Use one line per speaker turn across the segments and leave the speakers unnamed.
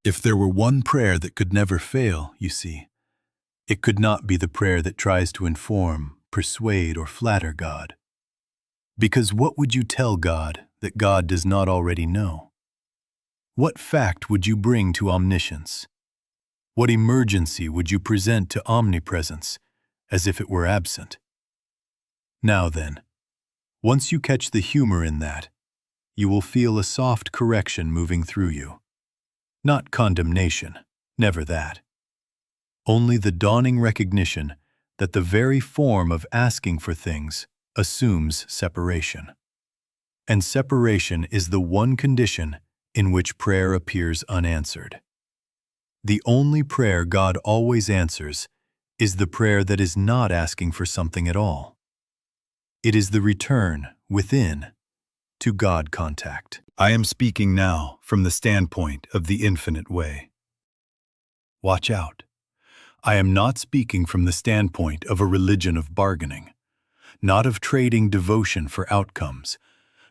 If there were one prayer that could never fail, you see, it could not be the prayer that tries to inform, persuade, or flatter God. Because what would you tell God that God does not already know? What fact would you bring to omniscience? What emergency would you present to omnipresence as if it were absent? Now then, once you catch the humor in that, you will feel a soft correction moving through you. Not condemnation, never that. Only the dawning recognition that the very form of asking for things assumes separation. And separation is the one condition in which prayer appears unanswered. The only prayer God always answers is the prayer that is not asking for something at all. It is the return, within, to God contact. I am speaking now from the standpoint of the infinite way. Watch out. I am not speaking from the standpoint of a religion of bargaining, not of trading devotion for outcomes,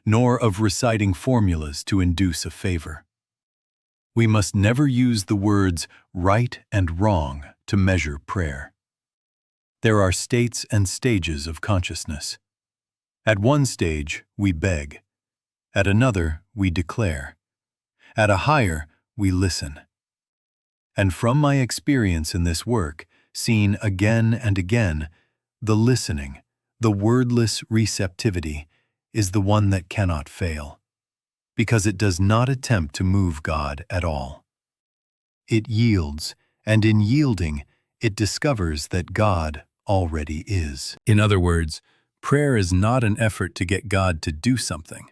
nor of reciting formulas to induce a favor. We must never use the words right and wrong to measure prayer. There are states and stages of consciousness. At one stage, we beg. At another, we declare. At a higher, we listen. And from my experience in this work, seen again and again, the listening, the wordless receptivity, is the one that cannot fail, because it does not attempt to move God at all. It yields, and in yielding, it discovers that God already is. In other words, prayer is not an effort to get God to do something.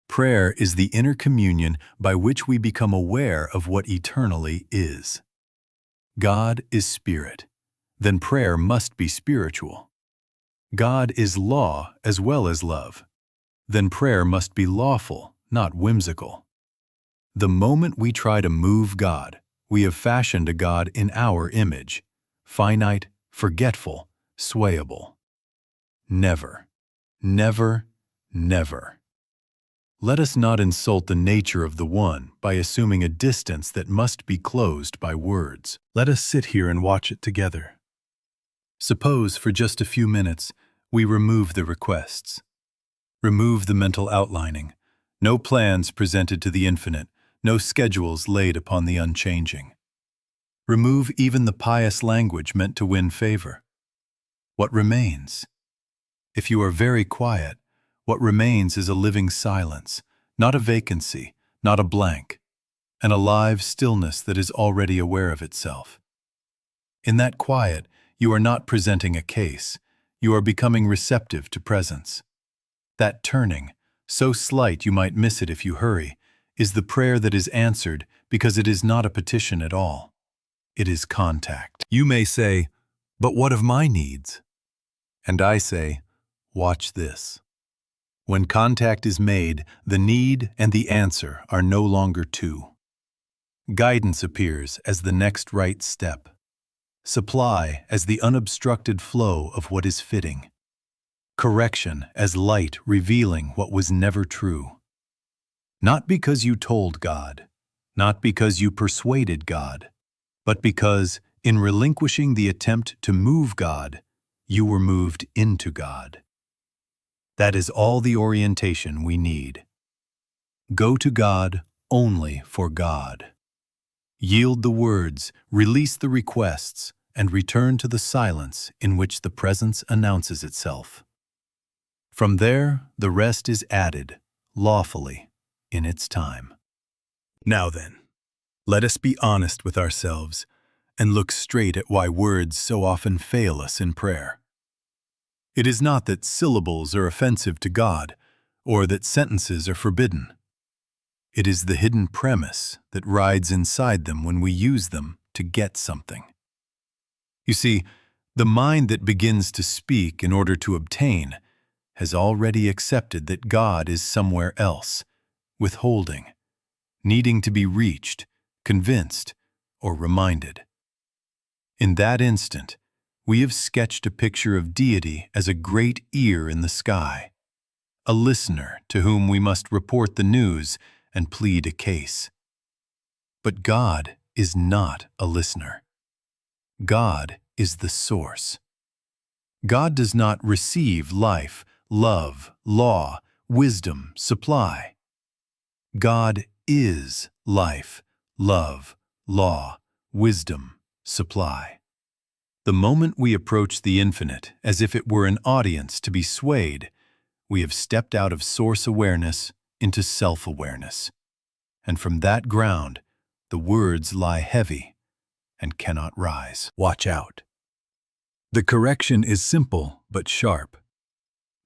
Prayer is the inner communion by which we become aware of what eternally is. God is spirit. Then prayer must be spiritual. God is law as well as love. Then prayer must be lawful, not whimsical. The moment we try to move God, we have fashioned a God in our image, finite, forgetful, swayable. Never, never, never. Let us not insult the nature of the one by assuming a distance that must be closed by words. Let us sit here and watch it together. Suppose for just a few minutes we remove the requests. Remove the mental outlining. No plans presented to the infinite, no schedules laid upon the unchanging. Remove even the pious language meant to win favor. What remains? If you are very quiet, what remains is a living silence, not a vacancy, not a blank, an alive stillness that is already aware of itself. In that quiet, you are not presenting a case, you are becoming receptive to presence. That turning, so slight you might miss it if you hurry, is the prayer that is answered because it is not a petition at all. It is contact. You may say, "But what of my needs?" And I say, watch this. When contact is made, the need and the answer are no longer two. Guidance appears as the next right step. Supply as the unobstructed flow of what is fitting. Correction as light revealing what was never true. Not because you told God, not because you persuaded God, but because, in relinquishing the attempt to move God, you were moved into God. That is all the orientation we need. Go to God only for God. Yield the words, release the requests, and return to the silence in which the presence announces itself. From there, the rest is added, lawfully, in its time. Now then, let us be honest with ourselves and look straight at why words so often fail us in prayer. It is not that syllables are offensive to God, or that sentences are forbidden. It is the hidden premise that rides inside them when we use them to get something. You see, the mind that begins to speak in order to obtain has already accepted that God is somewhere else, withholding, needing to be reached, convinced, or reminded. In that instant, we have sketched a picture of deity as a great ear in the sky, a listener to whom we must report the news and plead a case. But God is not a listener. God is the source. God does not receive life, love, law, wisdom, supply. God is life, love, law, wisdom, supply. The moment we approach the infinite as if it were an audience to be swayed, we have stepped out of source awareness into self-awareness. And from that ground, the words lie heavy and cannot rise. Watch out. The correction is simple but sharp.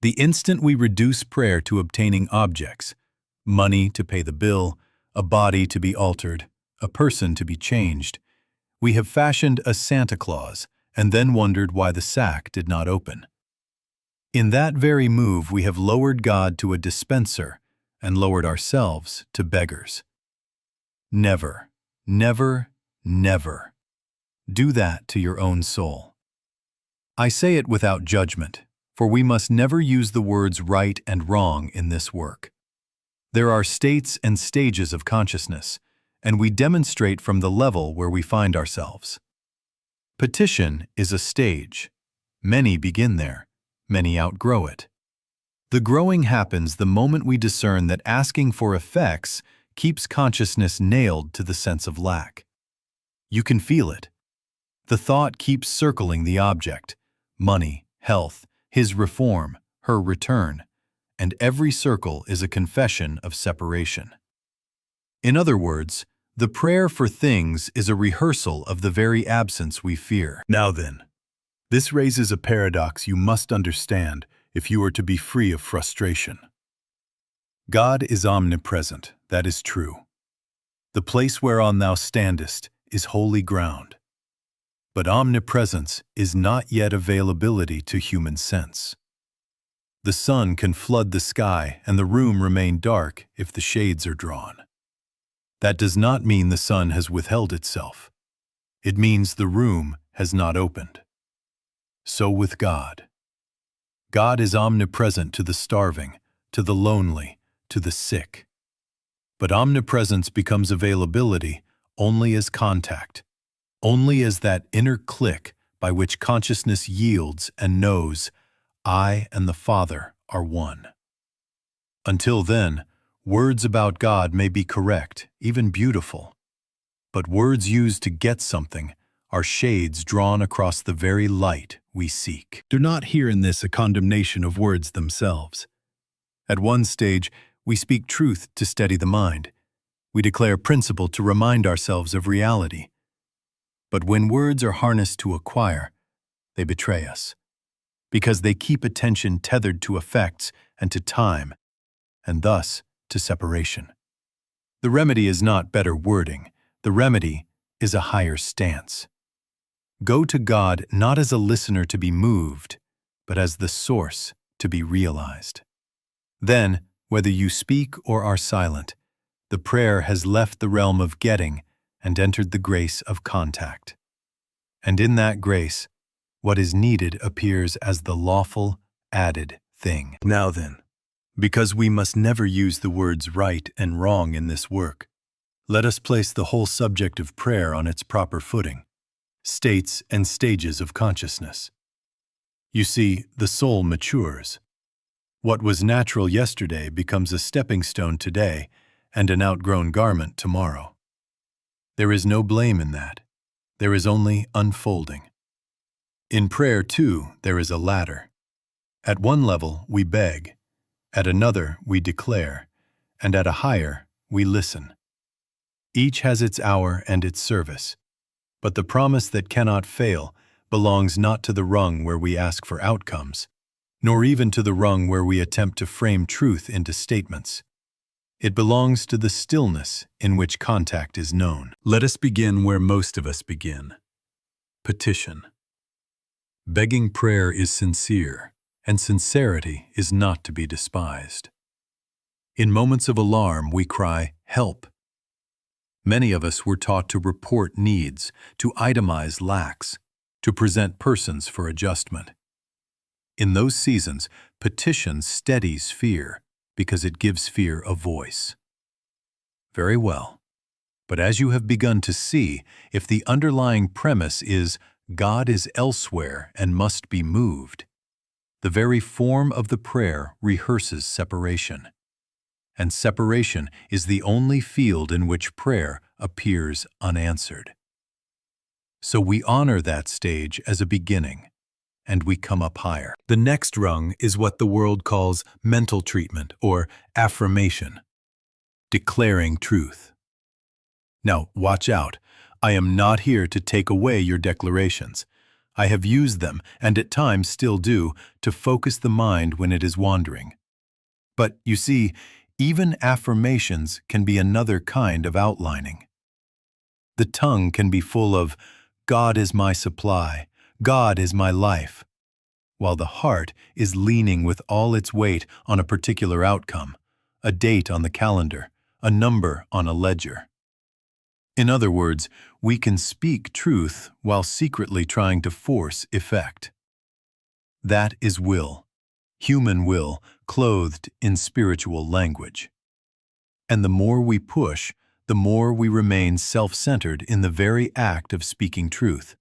The instant we reduce prayer to obtaining objects, money to pay the bill, a body to be altered, a person to be changed, we have fashioned a Santa Claus and then wondered why the sack did not open. In that very move, we have lowered God to a dispenser and lowered ourselves to beggars. Never, never, never do that to your own soul. I say it without judgment, for we must never use the words right and wrong in this work. There are states and stages of consciousness, and we demonstrate from the level where we find ourselves. Petition is a stage. Many begin there, many outgrow it. The growing happens the moment we discern that asking for effects keeps consciousness nailed to the sense of lack. You can feel it. The thought keeps circling the object, money, health, his reform, her return, and every circle is a confession of separation. In other words, the prayer for things is a rehearsal of the very absence we fear. Now then, this raises a paradox you must understand if you are to be free of frustration. God is omnipresent, that is true. The place whereon thou standest is holy ground. But omnipresence is not yet availability to human sense. The sun can flood the sky and the room remain dark if the shades are drawn. That does not mean the sun has withheld itself. It means the room has not opened. So with God. God is omnipresent to the starving, to the lonely, to the sick. But omnipresence becomes availability only as contact, only as that inner click by which consciousness yields and knows, I and the Father are one. Until then, words about God may be correct, even beautiful. But words used to get something are shades drawn across the very light we seek. Do not hear in this a condemnation of words themselves. At one stage, we speak truth to steady the mind. We declare principle to remind ourselves of reality. But when words are harnessed to acquire, they betray us, because they keep attention tethered to effects and to time, and thus to separation. The remedy is not better wording. The remedy is a higher stance. Go to God not as a listener to be moved, but as the source to be realized. Then, whether you speak or are silent, the prayer has left the realm of getting and entered the grace of contact. And in that grace, what is needed appears as the lawful, added thing. Now then, because we must never use the words right and wrong in this work, let us place the whole subject of prayer on its proper footing, states and stages of consciousness. You see, the soul matures. What was natural yesterday becomes a stepping stone today and an outgrown garment tomorrow. There is no blame in that. There is only unfolding. In prayer, too, there is a ladder. At one level, we beg. At another, we declare. And at a higher, we listen. Each has its hour and its service. But the promise that cannot fail belongs not to the rung where we ask for outcomes, nor even to the rung where we attempt to frame truth into statements. It belongs to the stillness in which contact is known. Let us begin where most of us begin. Petition. Begging prayer is sincere, and sincerity is not to be despised. In moments of alarm, we cry, "Help!" Many of us were taught to report needs, to itemize lacks, to present persons for adjustment. In those seasons, petition steadies fear because it gives fear a voice. Very well. But as you have begun to see, if the underlying premise is God is elsewhere and must be moved, the very form of the prayer rehearses separation. And separation is the only field in which prayer appears unanswered. So we honor that stage as a beginning, and we come up higher. The next rung is what the world calls mental treatment or affirmation, declaring truth. Now, watch out. I am not here to take away your declarations. I have used them, and at times still do, to focus the mind when it is wandering. But, you see, even affirmations can be another kind of outlining. The tongue can be full of, God is my supply, God is my life, while the heart is leaning with all its weight on a particular outcome, a date on the calendar, a number on a ledger. In other words, we can speak truth while secretly trying to force effect. That is will, human will clothed in spiritual language. And the more we push, the more we remain self-centered in the very act of speaking truth.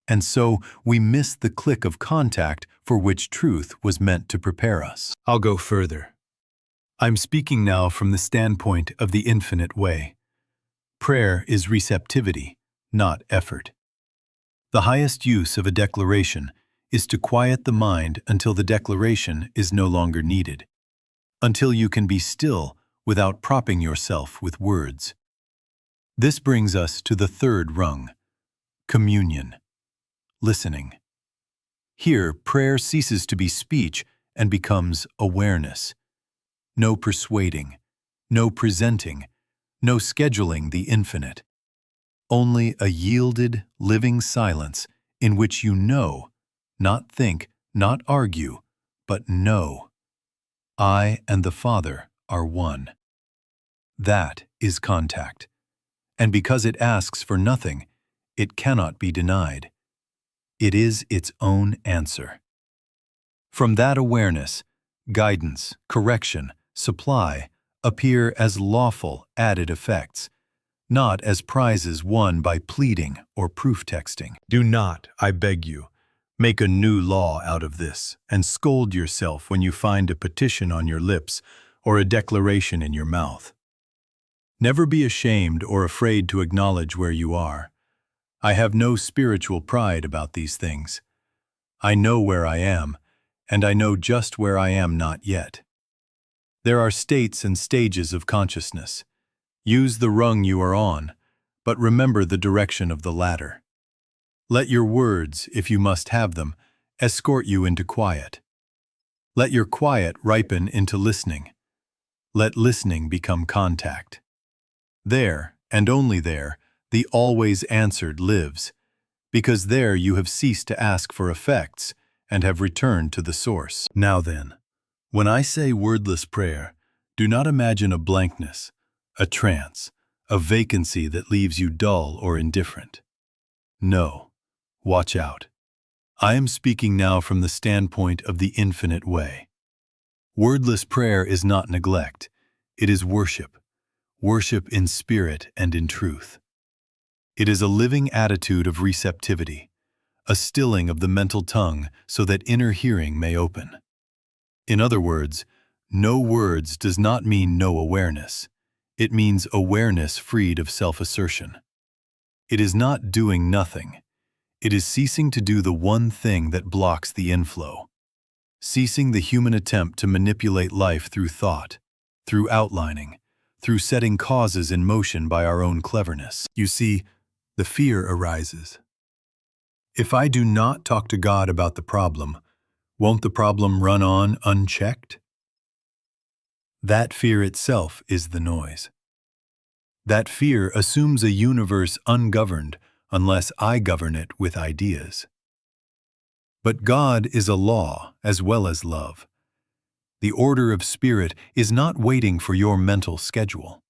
And so we miss the click of contact for which truth was meant to prepare us. I'll go further. I'm speaking now from the standpoint of the infinite way. Prayer is receptivity, not effort. The highest use of a declaration is to quiet the mind until the declaration is no longer needed, until you can be still without propping yourself with words. This brings us to the third rung, communion, listening. Here, prayer ceases to be speech and becomes awareness. No persuading, no presenting, no scheduling the infinite. Only a yielded, living silence in which you know, not think, not argue, but know. I and the Father are one. That is contact. And because it asks for nothing, it cannot be denied. It is its own answer. From that awareness, guidance, correction, supply appear as lawful added effects, not as prizes won by pleading or proof texting. Do not, I beg you, make a new law out of this and scold yourself when you find a petition on your lips or a declaration in your mouth. Never be ashamed or afraid to acknowledge where you are. I have no spiritual pride about these things. I know where I am, and I know just where I am not yet. There are states and stages of consciousness. Use the rung you are on, but remember the direction of the ladder. Let your words, if you must have them, escort you into quiet. Let your quiet ripen into listening. Let listening become contact. There, and only there, the always answered lives, because there you have ceased to ask for effects and have returned to the source. Now then, when I say wordless prayer, do not imagine a blankness, a trance, a vacancy that leaves you dull or indifferent. No, watch out. I am speaking now from the standpoint of the infinite way. Wordless prayer is not neglect, it is worship. Worship in spirit and in truth. It is a living attitude of receptivity, a stilling of the mental tongue so that inner hearing may open. In other words, no words does not mean no awareness. It means awareness freed of self-assertion. It is not doing nothing. It is ceasing to do the one thing that blocks the inflow. Ceasing the human attempt to manipulate life through thought, through outlining, through setting causes in motion by our own cleverness. You see, the fear arises. If I do not talk to God about the problem, won't the problem run on unchecked? That fear itself is the noise. That fear assumes a universe ungoverned unless I govern it with ideas. But God is a law as well as love. The order of spirit is not waiting for your mental schedule.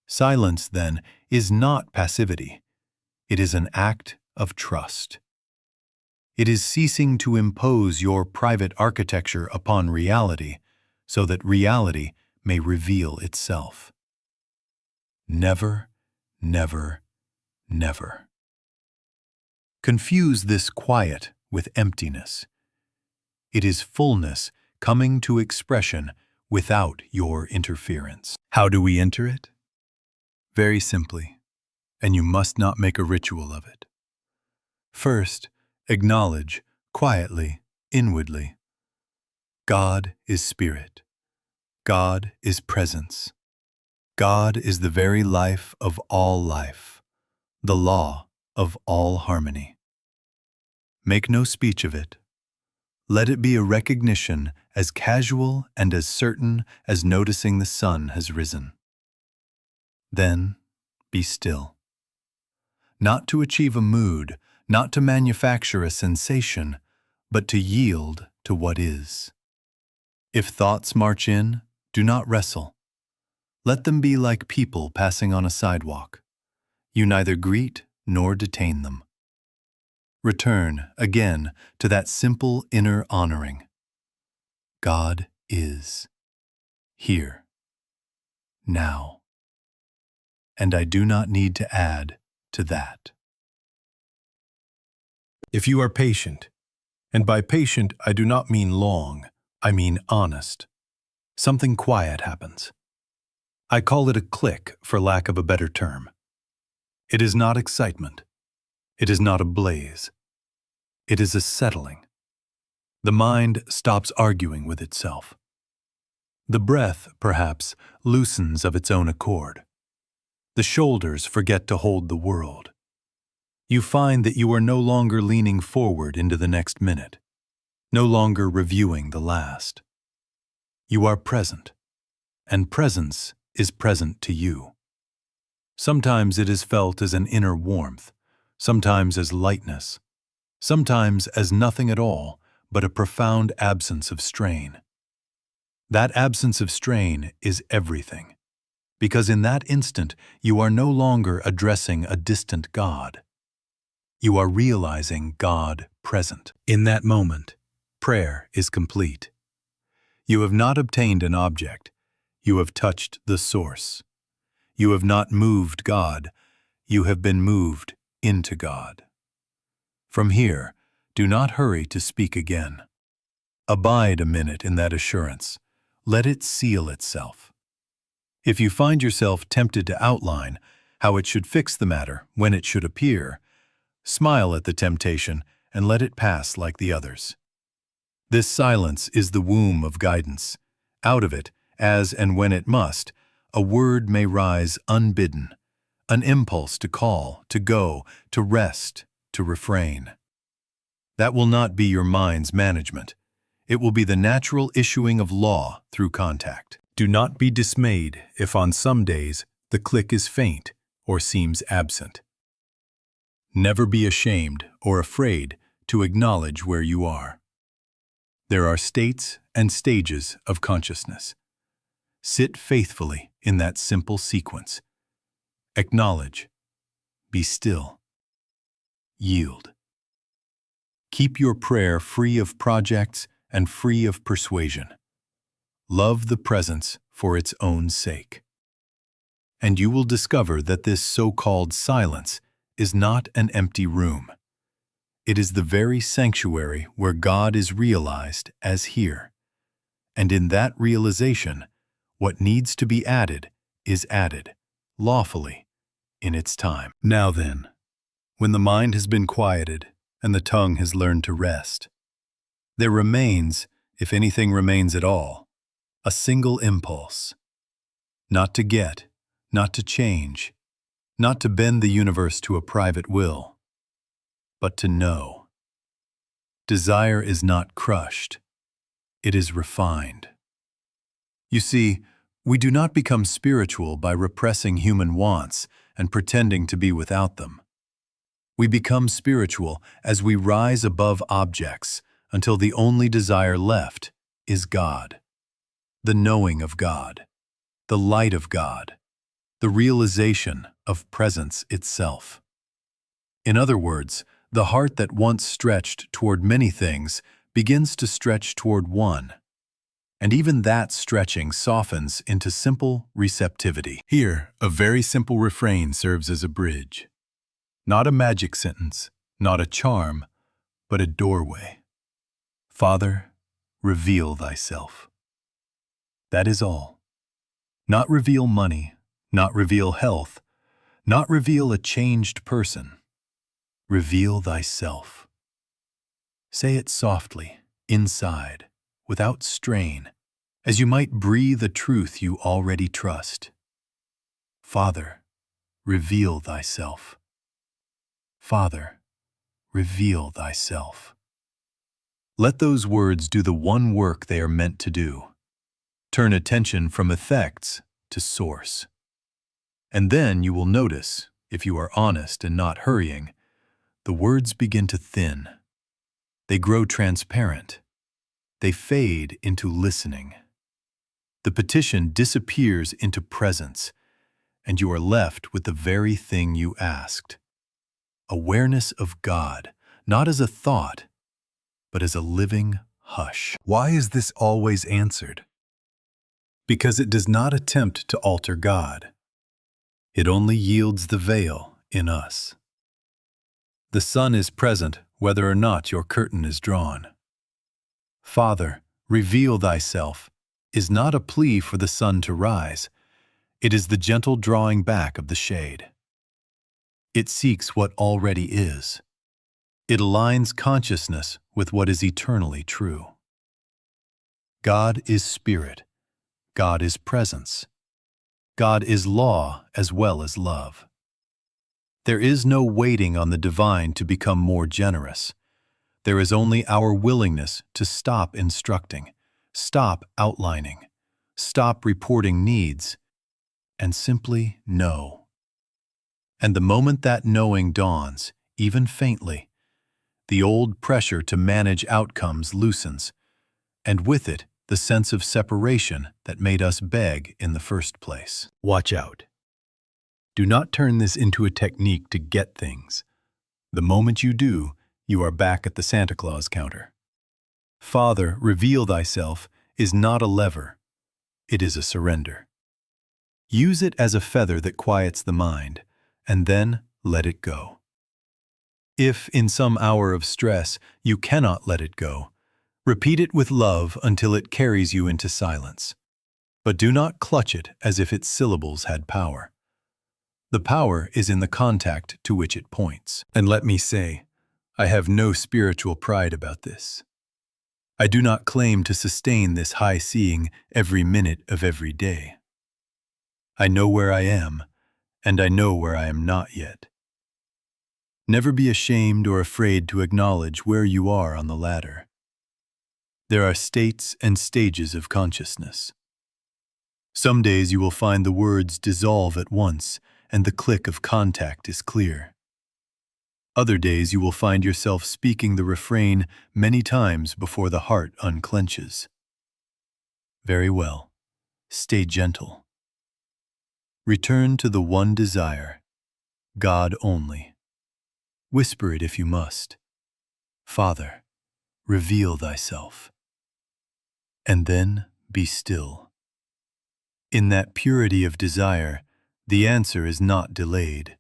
Silence, then, is not passivity. It is an act of trust. It is ceasing to impose your private architecture upon reality so that reality may reveal itself. Never, never, never. Confuse this quiet with emptiness. It is fullness coming to expression without your interference. How do we enter it? Very simply, and you must not make a ritual of it. First, acknowledge, quietly, inwardly, God is spirit. God is presence. God is the very life of all life, the law of all harmony. Make no speech of it. Let it be a recognition as casual and as certain as noticing the sun has risen. Then, be still. Not to achieve a mood, not to manufacture a sensation, but to yield to what is. If thoughts march in, do not wrestle. Let them be like people passing on a sidewalk. You neither greet nor detain them. Return, again, to that simple inner honoring. God is here, now. And I do not need to add to that.
If you are patient, and by patient I do not mean long, I mean honest, something quiet happens. I call it a click for lack of a better term. It is not excitement. It is not a blaze. It is a settling. The mind stops arguing with itself. The breath, perhaps, loosens of its own accord. The shoulders forget to hold the world. You find that you are no longer leaning forward into the next minute, no longer reviewing the last. You are present, and presence is present to you. Sometimes it is felt as an inner warmth, sometimes as lightness, sometimes as nothing at all but a profound absence of strain. That absence of strain is everything, because in that instant you are no longer addressing a distant God. You are realizing God present. In that moment, prayer is complete. You have not obtained an object. You have touched the source. You have not moved God. You have been moved into God. From here, do not hurry to speak again. Abide a minute in that assurance. Let it seal itself. If you find yourself tempted to outline how it should fix the matter when it should appear, smile at the temptation and let it pass like the others. This silence is the womb of guidance. Out of it, as and when it must, a word may rise unbidden, an impulse to call, to go, to rest, to refrain. That will not be your mind's management. It will be the natural issuing of law through contact. Do not be dismayed if on some days the click is faint or seems absent. Never be ashamed or afraid to acknowledge where you are. There are states and stages of consciousness. Sit faithfully in that simple sequence. Acknowledge. Be still. Yield. Keep your prayer free of projects and free of persuasion. Love the presence for its own sake. And you will discover that this so-called silence is not an empty room. It is the very sanctuary where God is realized as here. And in that realization, what needs to be added is added, lawfully, in its time. Now then, when the mind has been quieted and the tongue has learned to rest, there remains, if anything remains at all, a single impulse. Not to get, not to change, not to bend the universe to a private will, but to know. Desire is not crushed. It is refined. You see, we do not become spiritual by repressing human wants and pretending to be without them. We become spiritual as we rise above objects until the only desire left is God, the knowing of God, the light of God, the realization of presence itself. In other words, the heart that once stretched toward many things begins to stretch toward one.
And even that stretching softens into simple receptivity. Here, a very simple refrain serves as a bridge. Not a magic sentence, not a charm, but a doorway. Father, reveal thyself. That is all. Not reveal money, not reveal health, not reveal a changed person. Reveal thyself. Say it softly, inside, without strain, as you might breathe a truth you already trust. Father, reveal thyself. Father, reveal thyself. Let those words do the one work they are meant to do. Turn attention from effects to source. And then you will notice, if you are honest and not hurrying, the words begin to thin. They grow transparent. They fade into listening. The petition disappears into presence, and you are left with the very thing you asked. Awareness of God, not as a thought, but as a living hush. Why is this always answered? Because it does not attempt to alter God. It only yields the veil in us. The sun is present whether or not your curtain is drawn. Father, reveal thyself is not a plea for the sun to rise. It is the gentle drawing back of the shade. It seeks what already is. It aligns consciousness with what is eternally true. God is spirit. God is presence. God is law as well as love. There is no waiting on the divine to become more generous. There is only our willingness to stop instructing, stop outlining, stop reporting needs, and simply know. And the moment that knowing dawns, even faintly, the old pressure to manage outcomes loosens, and with it, the sense of separation that made us beg in the first place. Watch out. Do not turn this into a technique to get things. The moment you do, you are back at the Santa Claus counter. Father, reveal thyself is not a lever. It is a surrender. Use it as a feather that quiets the mind, and then let it go. If, in some hour of stress, you cannot let it go, repeat it with love until it carries you into silence. But do not clutch it as if its syllables had power. The power is in the contact to which it points. And let me say, I have no spiritual pride about this. I do not claim to sustain this high seeing every minute of every day. I know where I am, and I know where I am not yet. Never be ashamed or afraid to acknowledge where you are on the ladder. There are states and stages of consciousness. Some days you will find the words dissolve at once, and the click of contact is clear. Other days you will find yourself speaking the refrain many times before the heart unclenches. Very well. Stay gentle. Return to the one desire, God only. Whisper it if you must. Father, reveal thyself. And then be still. In that purity of desire, the answer is not delayed.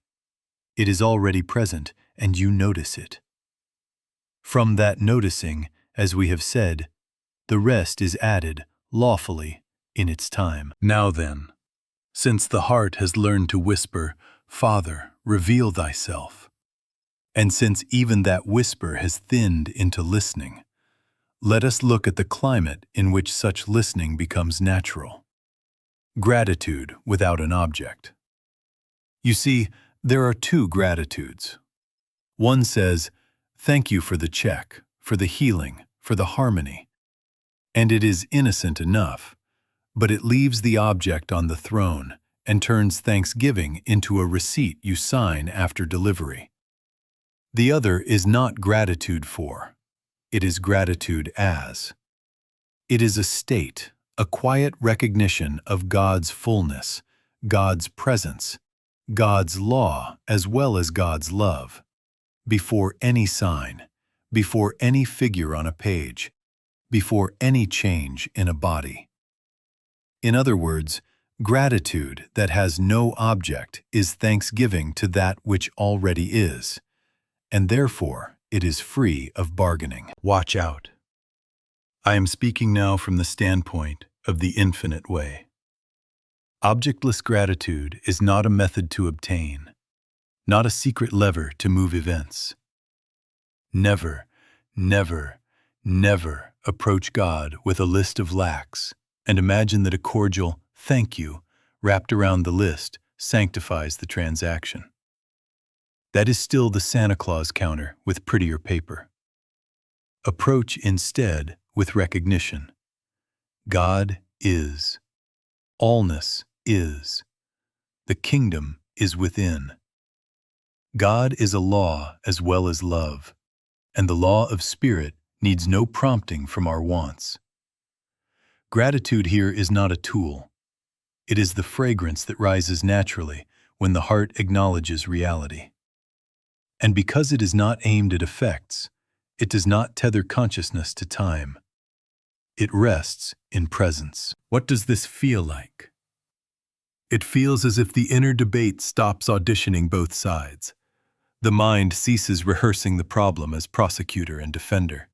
It is already present, and you notice it. From that noticing, as we have said, the rest is added, lawfully, in its time. Now then, since the heart has learned to whisper, Father, reveal thyself, and since even that whisper has thinned into listening, let us look at the climate in which such listening becomes natural. Gratitude without an object. You see, there are two gratitudes. One says, thank you for the check, for the healing, for the harmony. And it is innocent enough, but it leaves the object on the throne and turns thanksgiving into a receipt you sign after delivery. The other is not gratitude for. It is gratitude as. It is a state, a quiet recognition of God's fullness, God's presence, God's law as well as God's love, before any sign, before any figure on a page, before any change in a body. In other words, gratitude that has no object is thanksgiving to that which already is, and therefore it is free of bargaining. Watch out. I am speaking now from the standpoint of the infinite way. Objectless gratitude is not a method to obtain, not a secret lever to move events. Never, never, never approach God with a list of lacks and imagine that a cordial "thank you" wrapped around the list sanctifies the transaction. That is still the Santa Claus counter with prettier paper. Approach instead with recognition. God is. Allness is. The kingdom is within. God is a law as well as love, and the law of spirit needs no prompting from our wants. Gratitude here is not a tool. It is the fragrance that rises naturally when the heart acknowledges reality. And because it is not aimed at effects, it does not tether consciousness to time. It rests in presence. What does this feel like? It feels as if the inner debate stops auditioning both sides. The mind ceases rehearsing the problem as prosecutor and defender.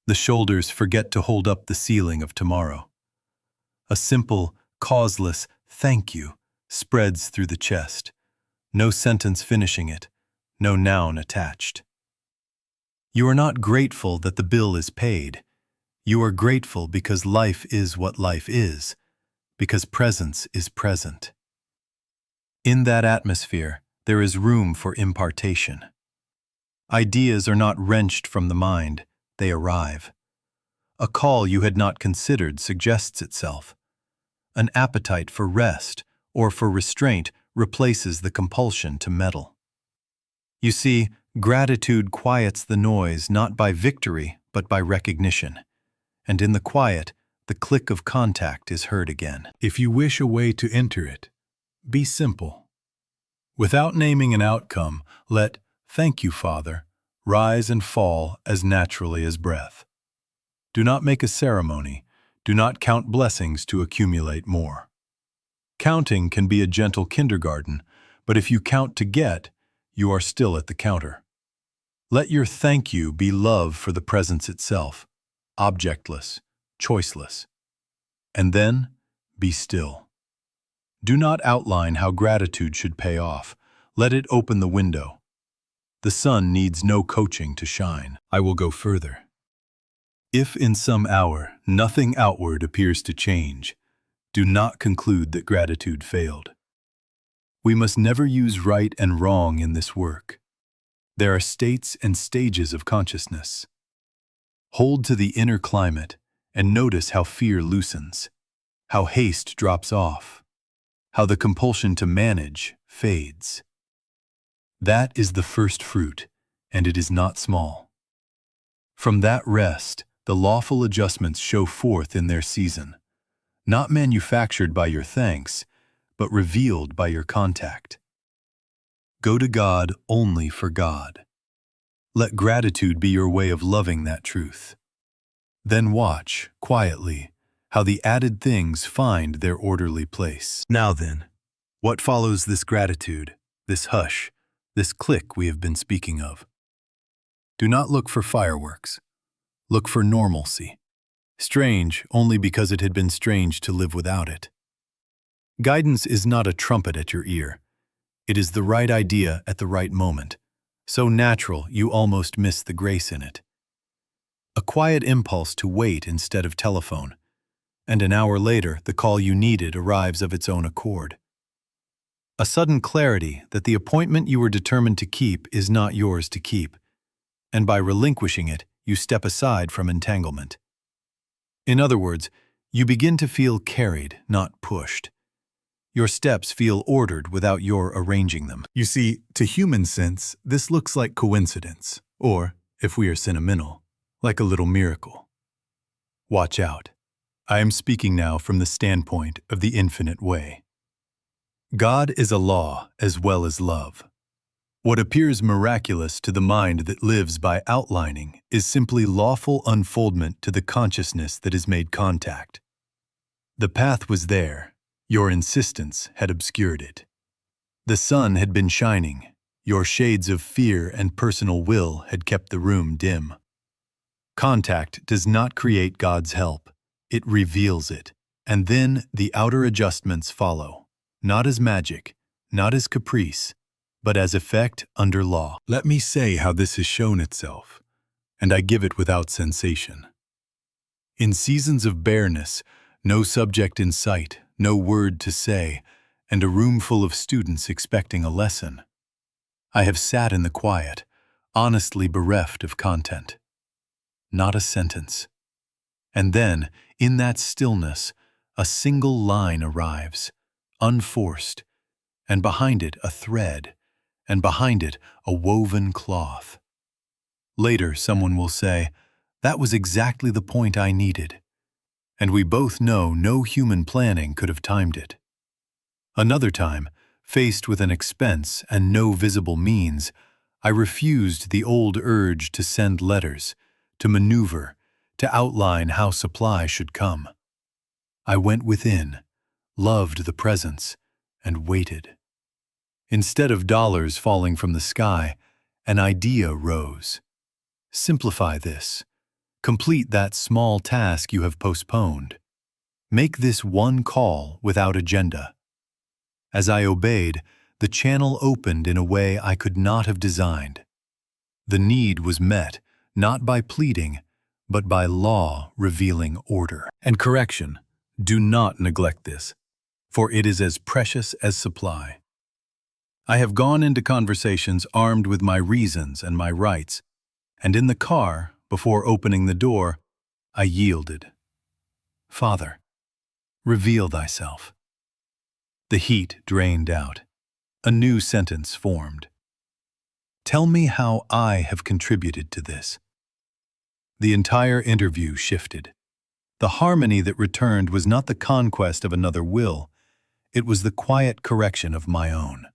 The shoulders forget to hold up the ceiling of tomorrow. A simple, causeless "thank you" spreads through the chest, no sentence finishing it, no noun attached. You are not grateful that the bill is paid. You are grateful because life is what life is, because presence is present. In that atmosphere, there is room for impartation. Ideas are not wrenched from the mind, they arrive. A call you had not considered suggests itself. An appetite for rest or for restraint replaces the compulsion to meddle. You see, gratitude quiets the noise not by victory but by recognition. And in the quiet, the click of contact is heard again. If you wish a way to enter it, be simple. Without naming an outcome, let "thank you, Father" rise and fall as naturally as breath. Do not make a ceremony. Do not count blessings to accumulate more. Counting can be a gentle kindergarten, but if you count to get, you are still at the counter. Let your thank you be love for the presence itself, objectless, choiceless. And then, be still. Do not outline how gratitude should pay off. Let it open the window. The sun needs no coaching to shine. I will go further. If in some hour nothing outward appears to change, do not conclude that gratitude failed. We must never use right and wrong in this work. There are states and stages of consciousness. Hold to the inner climate and notice how fear loosens, how haste drops off, how the compulsion to manage fades. That is the first fruit, and it is not small. From that rest, the lawful adjustments show forth in their season, not manufactured by your thanks, but revealed by your contact. Go to God only for God. Let gratitude be your way of loving that truth. Then watch, quietly, how the added things find their orderly place. Now then, what follows this gratitude, this hush, this click we have been speaking of? Do not look for fireworks. Look for normalcy. Strange only because it had been strange to live without it. Guidance is not a trumpet at your ear. It is the right idea at the right moment, so natural you almost miss the grace in it. A quiet impulse to wait instead of telephone, and an hour later the call you needed arrives of its own accord. A sudden clarity that the appointment you were determined to keep is not yours to keep, and by relinquishing it, you step aside from entanglement. In other words, you begin to feel carried, not pushed. Your steps feel ordered without your arranging them. You see, to human sense, this looks like coincidence, or, if we are sentimental, like a little miracle. Watch out. I am speaking now from the standpoint of the infinite way. God is a law as well as love. What appears miraculous to the mind that lives by outlining is simply lawful unfoldment to the consciousness that has made contact. The path was there, your insistence had obscured it. The sun had been shining, your shades of fear and personal will had kept the room dim. Contact does not create God's help, it reveals it, and then the outer adjustments follow, not as magic, not as caprice, but as effect under law.
Let me say how this has shown itself, and I give it without sensation. In seasons of bareness, no subject in sight, no word to say, and a room full of students expecting a lesson, I have sat in the quiet, honestly bereft of content. Not a sentence. And then, in that stillness, a single line arrives, unforced, and behind it a thread, and behind it a woven cloth. Later, someone will say, "That was exactly the point I needed." And we both know no human planning could have timed it. Another time, faced with an expense and no visible means, I refused the old urge to send letters, to maneuver, to outline how supply should come. I went within, loved the presence, and waited. Instead of dollars falling from the sky, an idea rose. Simplify this. Complete that small task you have postponed. Make this one call without agenda. As I obeyed, the channel opened in a way I could not have designed. The need was met, not by pleading, but by law revealing order. And correction, do not neglect this, for it is as precious as supply. I have gone into conversations armed with my reasons and my rights, and in the car, before opening the door, I yielded. Father, reveal thyself. The heat drained out. A new sentence formed. Tell me how I have contributed to this. The entire interview shifted. The harmony that returned was not the conquest of another will, it was the quiet correction of my own.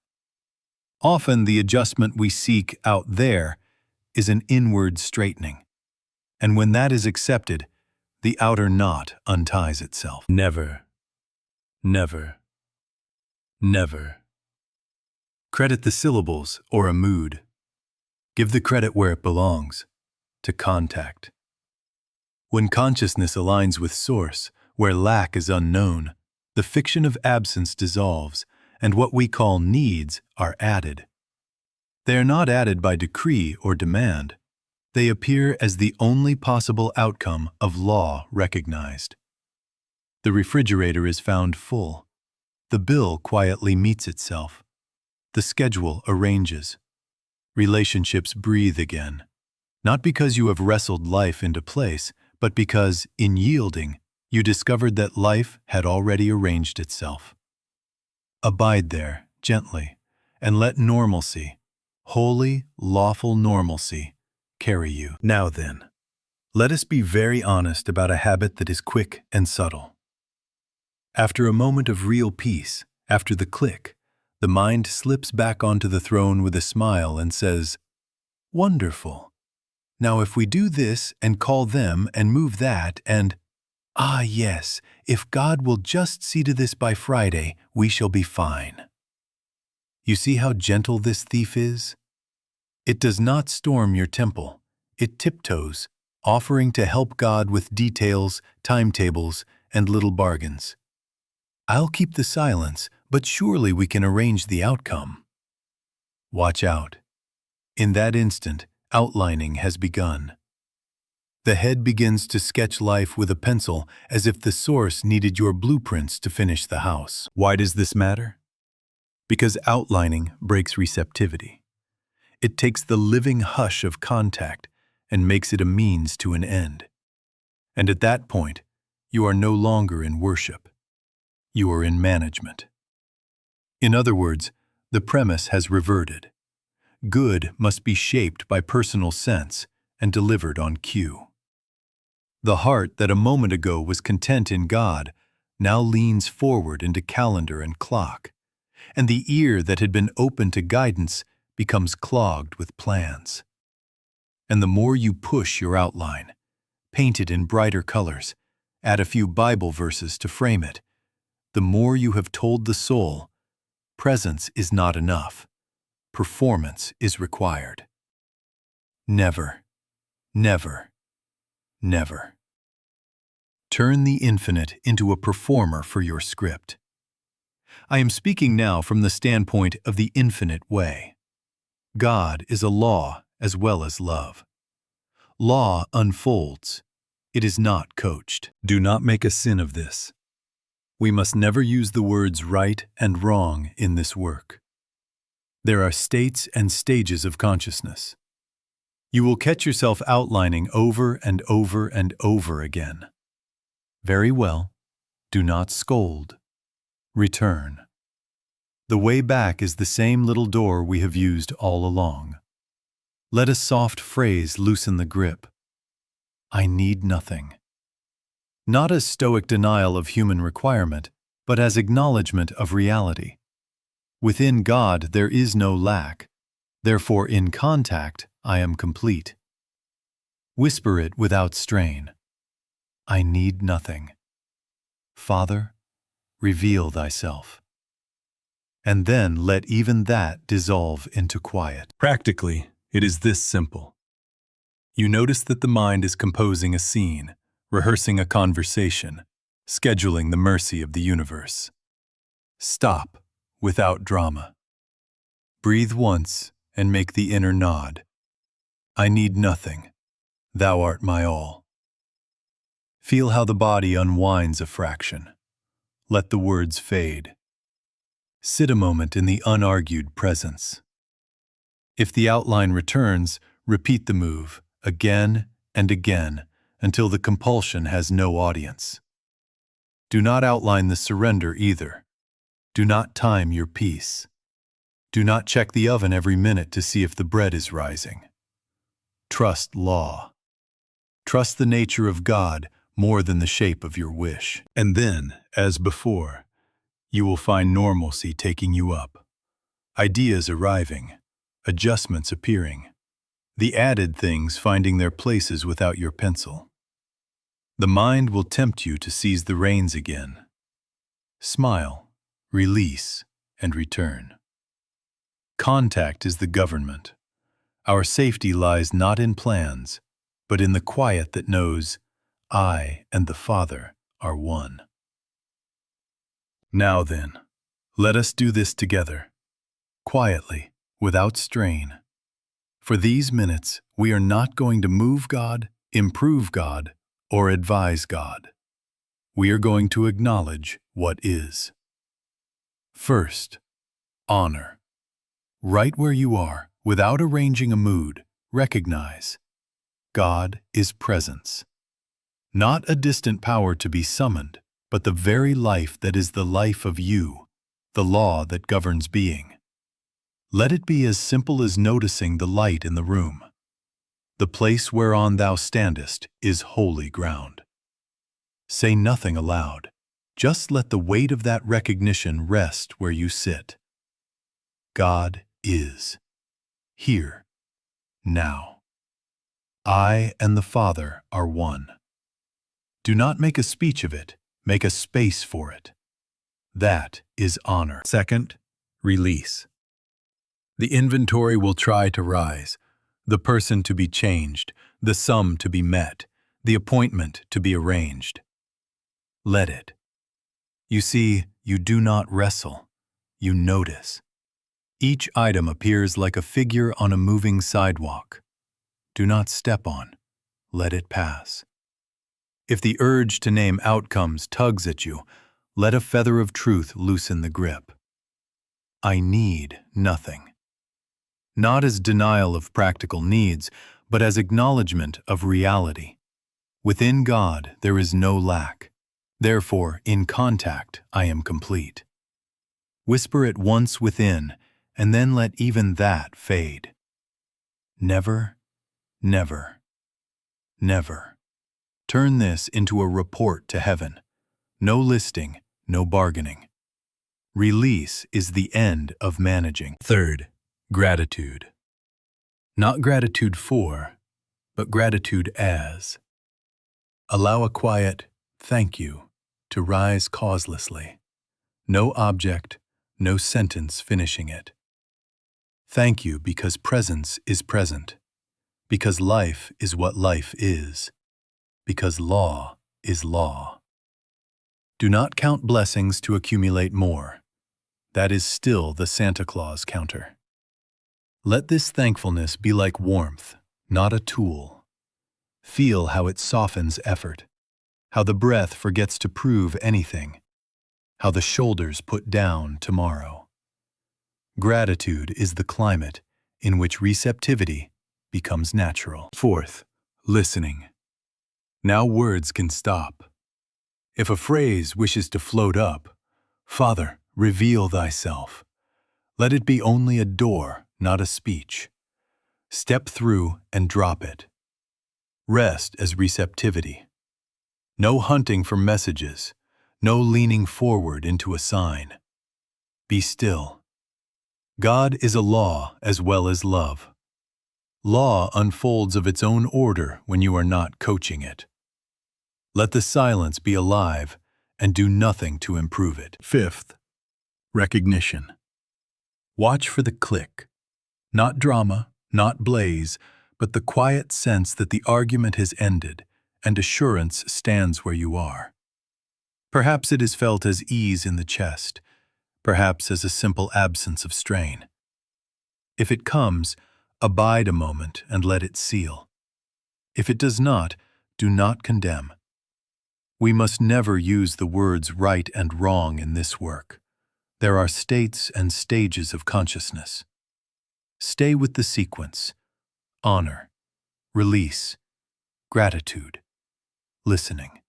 Often the adjustment we seek out there is an inward straightening, and when that is accepted, the outer knot unties itself. Never, never, never. Credit the syllables or a mood. Give the credit where it belongs, to contact. When consciousness aligns with source, where lack is unknown, the fiction of absence dissolves, and what we call needs are added. They are not added by decree or demand. They appear as the only possible outcome of law recognized. The refrigerator is found full. The bill quietly meets itself. The schedule arranges. Relationships breathe again, not because you have wrestled life into place, but because, in yielding, you discovered that life had already arranged itself. Abide there, gently, and let normalcy, holy, lawful normalcy, carry you. Now then, let us be very honest about a habit that is quick and subtle. After a moment of real peace, after the click, the mind slips back onto the throne with a smile and says, "Wonderful. Now if we do this and call them and move that and, ah yes, if God will just see to this by Friday, we shall be fine." You see how gentle this thief is? It does not storm your temple. It tiptoes, offering to help God with details, timetables, and little bargains. I'll keep the silence, but surely we can arrange the outcome. Watch out. In that instant, outlining has begun. The head begins to sketch life with a pencil as if the source needed your blueprints to finish the house. Why does this matter? Because outlining breaks receptivity. It takes the living hush of contact and makes it a means to an end. And at that point, you are no longer in worship. You are in management. In other words, the premise has reverted. Good must be shaped by personal sense and delivered on cue. The heart that a moment ago was content in God now leans forward into calendar and clock, and the ear that had been open to guidance
becomes clogged with plans. And the more you push your outline, paint it in brighter colors, add a few Bible verses to frame it, the more you have told the soul, presence is not enough. Performance is required. Never, never, never. Turn the infinite into a performer for your script. I am speaking now from the standpoint of the infinite way. God is a law as well as love. Law unfolds. It is not coached.
Do not make a sin of this. We must never use the words right and wrong in this work. There are states and stages of consciousness. You will catch yourself outlining over and over and over again. Very well. Do not scold. Return. The way back is the same little door we have used all along. Let a soft phrase loosen the grip. I need nothing. Not as stoic denial of human requirement, but as acknowledgement of reality. Within God there is no lack. Therefore, in contact, I am complete. Whisper it without strain. I need nothing. Father, reveal thyself. And then let even that dissolve into quiet. Practically, it is this simple. You notice that the mind is composing a scene, rehearsing a conversation, scheduling the mercy of the universe. Stop without drama. Breathe once and make the inner nod. I need nothing. Thou art my all. Feel how the body unwinds a fraction. Let the words fade. Sit a moment in the unargued presence. If the outline returns, repeat the move again and again until the compulsion has no audience. Do not outline the surrender either. Do not time your piece. Do not check the oven every minute to see if the bread is rising. Trust law. Trust the nature of God more than the shape of your wish. And then, as before, you will find normalcy taking you up. Ideas arriving, adjustments appearing, the added things finding their places without your pencil. The mind will tempt you to seize the reins again. Smile, release, and return. Contact is the government. Our safety lies not in plans, but in the quiet that knows I and the Father are one. Now then, let us do this together, quietly, without strain. For these minutes, we are not going to move God, improve God, or advise God. We are going to acknowledge what is. First, honor. Right where you are, without arranging a mood, recognize God is presence. Not a distant power to be summoned, but the very life that is the life of you, the law that governs being. Let it be as simple as noticing the light in the room. The place whereon thou standest is holy ground. Say nothing aloud. Just let the weight of that recognition rest where you sit. God is. Here. Now. I and the Father are one. Do not make a speech of it. Make a space for it. That is honor. Second, release. The inventory will try to rise, the person to be changed, the sum to be met, the appointment to be arranged. Let it. You see, you do not wrestle. You notice. Each item appears like a figure on a moving sidewalk. Do not step on. Let it pass. If the urge to name outcomes tugs at you, let a feather of truth loosen the grip. I need nothing. Not as denial of practical needs, but as acknowledgement of reality. Within God there is no lack. Therefore, in contact, I am complete. Whisper it once within, and then let even that fade. Never, never, never. Turn this into a report to heaven. No listing, no bargaining. Release is the end of managing. Third,
Gratitude. Not gratitude for, but gratitude as. Allow a quiet thank you to rise causelessly. No object, no sentence finishing it. Thank you because presence is present, because life is what life is, because law is law. Do not count blessings to accumulate more. That is still the Santa Claus counter. Let this thankfulness be like warmth, not a tool. Feel how it softens effort, how the breath forgets to prove anything, how the shoulders put down tomorrow. Gratitude is the climate in which receptivity becomes natural. Fourth, listening. Now words can stop. If a phrase wishes to float up, Father, reveal thyself. Let it be only a door, not a speech. Step through and drop it. Rest as receptivity. No hunting for messages, no leaning forward into a sign. Be still. God is a law as well as love. Law unfolds of its own order when you are not coaching it. Let the silence be alive and do nothing to improve it. Fifth, recognition. Watch for the click. Not drama, not blaze, but the quiet sense that the argument has ended and assurance stands where you are. Perhaps it is felt as ease in the chest, perhaps as a simple absence of strain. If it comes, abide a moment and let it seal. If it does not, do not condemn. We must never use the words right and wrong in this work. There are states and stages of consciousness. Stay with the sequence: honor, release, gratitude, listening.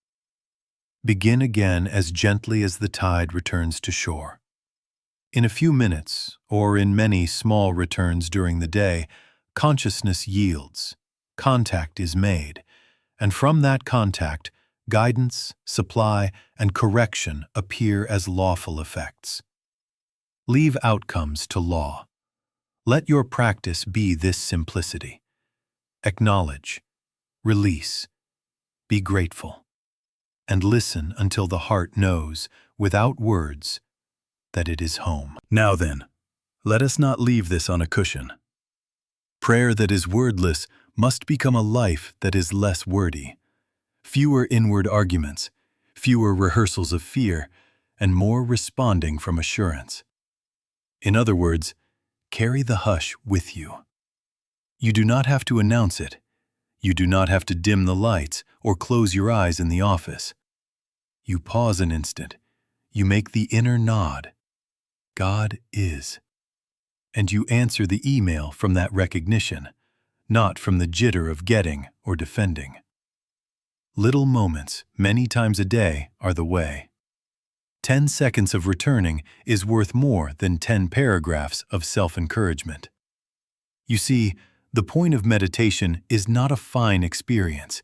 Begin again as gently as the tide returns to shore. In a few minutes, or in many small returns during the day, consciousness yields, contact is made, and from that contact, guidance, supply, and correction appear as lawful effects. Leave outcomes to law. Let your practice be this simplicity. Acknowledge, release, be grateful, and listen until the heart knows, without words, that it is home. Now then, let us not leave this on a cushion. Prayer that is wordless must become a life that is less wordy. Fewer inward arguments, fewer rehearsals of fear, and more responding from assurance. In other words, carry the hush with you. You do not have to announce it. You do not have to dim the lights or close your eyes in the office. You pause an instant. You make the inner nod. God is. And you answer the email from that recognition, not from the jitter of getting or defending. Little moments, many times a day, are the way. 10 seconds of returning is worth more than 10 paragraphs of self-encouragement. You see, the point of meditation is not a fine experience.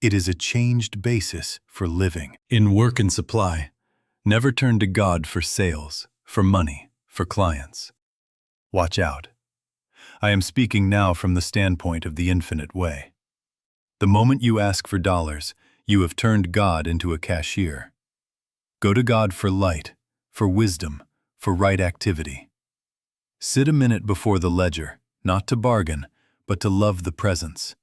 It is a changed basis for living. In work and supply, never turn to God for sales, for money, for clients. Watch out. I am speaking now from the standpoint of the infinite way. The moment you ask for dollars, you have turned God into a cashier. Go to God for light, for wisdom, for right activity. Sit a minute before the ledger, not to bargain, but to love the presence.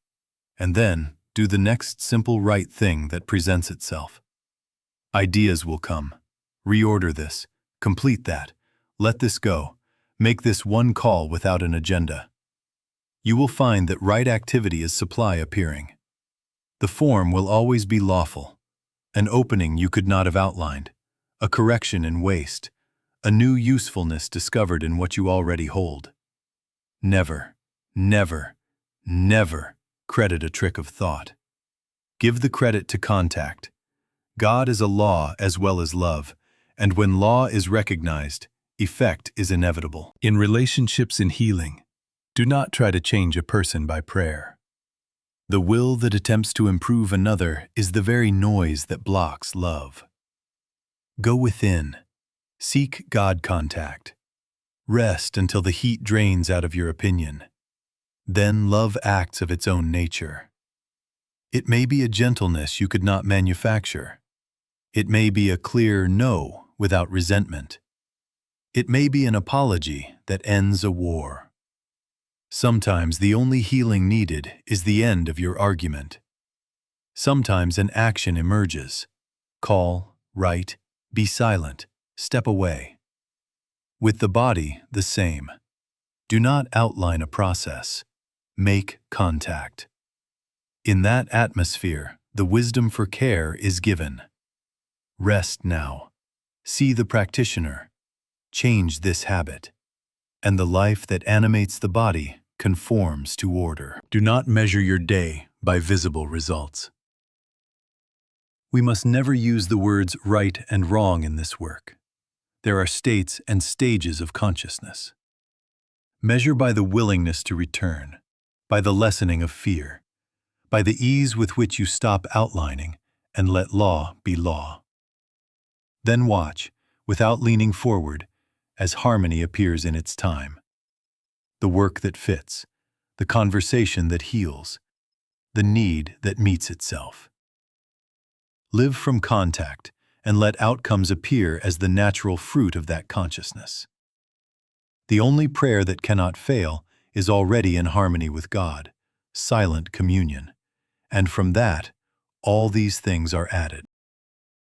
And then, do the next simple right thing that presents itself. Ideas will come. Reorder this. Complete that. Let this go. Make this one call without an agenda. You will find that right activity is supply appearing. The form will always be lawful. An opening you could not have outlined. A correction in waste. A new usefulness discovered in what you already hold. Never, never, never credit a trick of thought. Give the credit to contact. God is a law as well as love, and when law is recognized, effect is inevitable. In relationships and healing, do not try to change a person by prayer. The will that attempts to improve another is the very noise that blocks love. Go within. Seek God contact. Rest until the heat drains out of your opinion. Then love acts of its own nature. It may be a gentleness you could not manufacture. It may be a clear no without resentment. It may be an apology that ends a war. Sometimes the only healing needed is the end of your argument. Sometimes an action emerges. Call, write, be silent, step away. With the body, the same. Do not outline a process. Make contact. In that atmosphere, the wisdom for care is given. Rest now. See the practitioner. Change this habit. And the life that animates the body conforms to order. Do not measure your day by visible results. We must never use the words right and wrong in this work. There are states and stages of consciousness. Measure by the willingness to return, by the lessening of fear, by the ease with which you stop outlining and let law be law. Then watch, without leaning forward, as harmony appears in its time. The work that fits, the conversation that heals, the need that meets itself. Live from contact and let outcomes appear as the natural fruit of that consciousness. The only prayer that cannot fail is already in harmony with God, silent communion, and from that, all these things are added.